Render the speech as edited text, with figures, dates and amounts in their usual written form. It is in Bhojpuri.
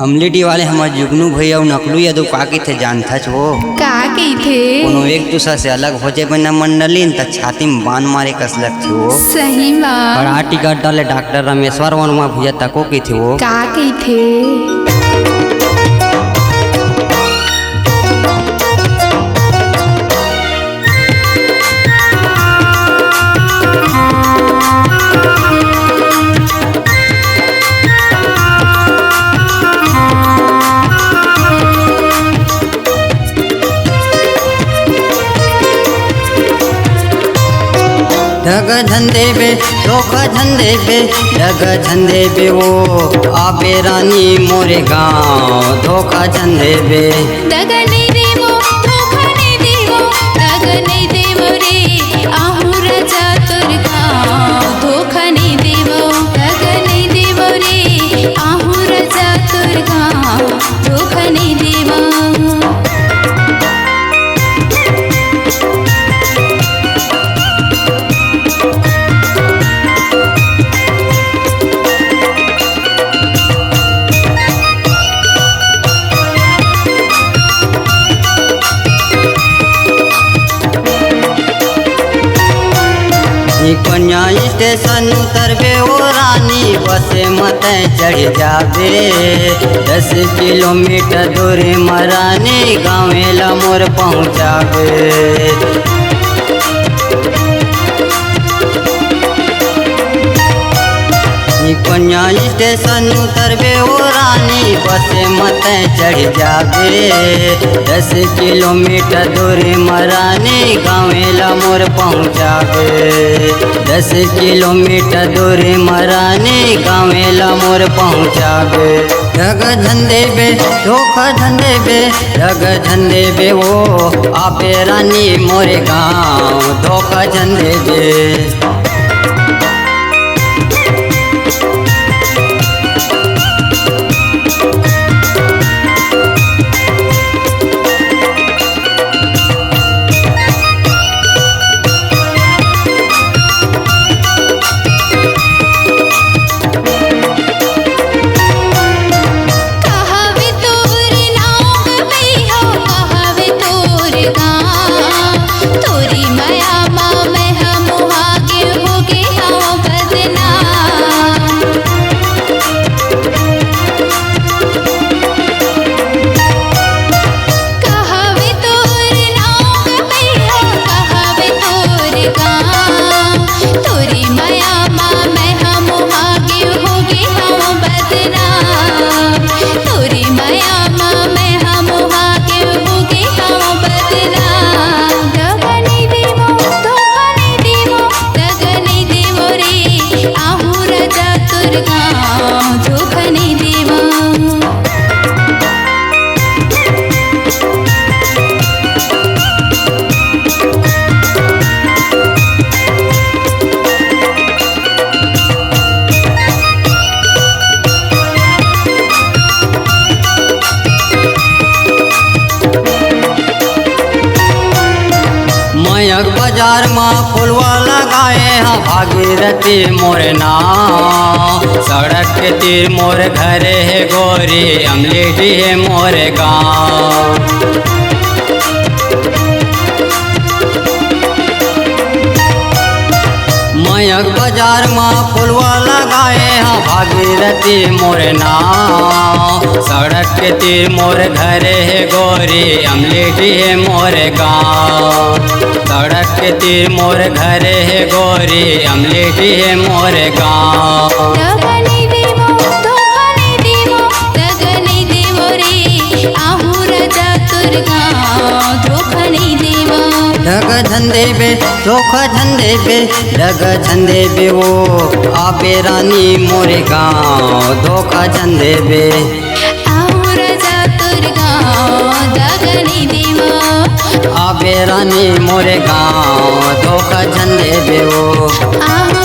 अमलेटी वाले हमार जुगनू भैया और नकलू यादव का थे जानता छो का थे कोनो एक दूसरा से अलग हो जाए बिना मंडली त छाती में बांध मारे कसलक थी वो सही बात बड़ा टिकट डाले डॉक्टर रामेश्वर वर्मा भैया तको की थी वो का थे ढग झंडे पे धोखा झंडे पे ढग झंडे पे वो आबे रानी मोरे गाँव धोखा झंडे पे दग नहीं देवो धोखा नहीं देवो दग नहीं देवो रे आहू राजा तोर गाँव धोखा नहीं देवो दग नहीं देवो रे आहू राजा तोर गाँव धोखा नहीं देवो कन्या स्टेशन उतरबे ओ रानी बसे मत चढ़ जाबे 10 किलोमीटर दूरी मरानी गाँवेला मोर पहुँचाबे कन्या स्टेशन उतरबे ओ रानी बसे मत चढ़ जाबे 10 किलोमीटर दूरी मरानी गाँवेला मोर पहुँचाबे 10 किलोमीटर दूरी मरानी गाँवेला मोर पहुँचाबे ढग झंडे बे धोखा झंडे बे ढग झंडे बे वो आबे रानी मोरे गाँव धोखा झंडे बे बाजार में फुलवा लगाए हाँ भागीरथी मोरे नाव सड़क के तीर मोर घर है गोरी अमलेटी है मोरे गाँव मयक बाजार में फुलवा लगाए हाँ भागीरथी मोरे नाव सड़क के तीर मोर घर है गोरी अमलेटी है मोरे गाँव सड़क के तीर मोर घर है गोरी अमलेटी है मोरे गाँव ढग झंडे बे धोखा झंडे बे ढग झंडे बे वो आबे रानी मोरे गाँव धोखा झंडे बे आबे रानी मोरे गाँव धोखा झंडे बे वो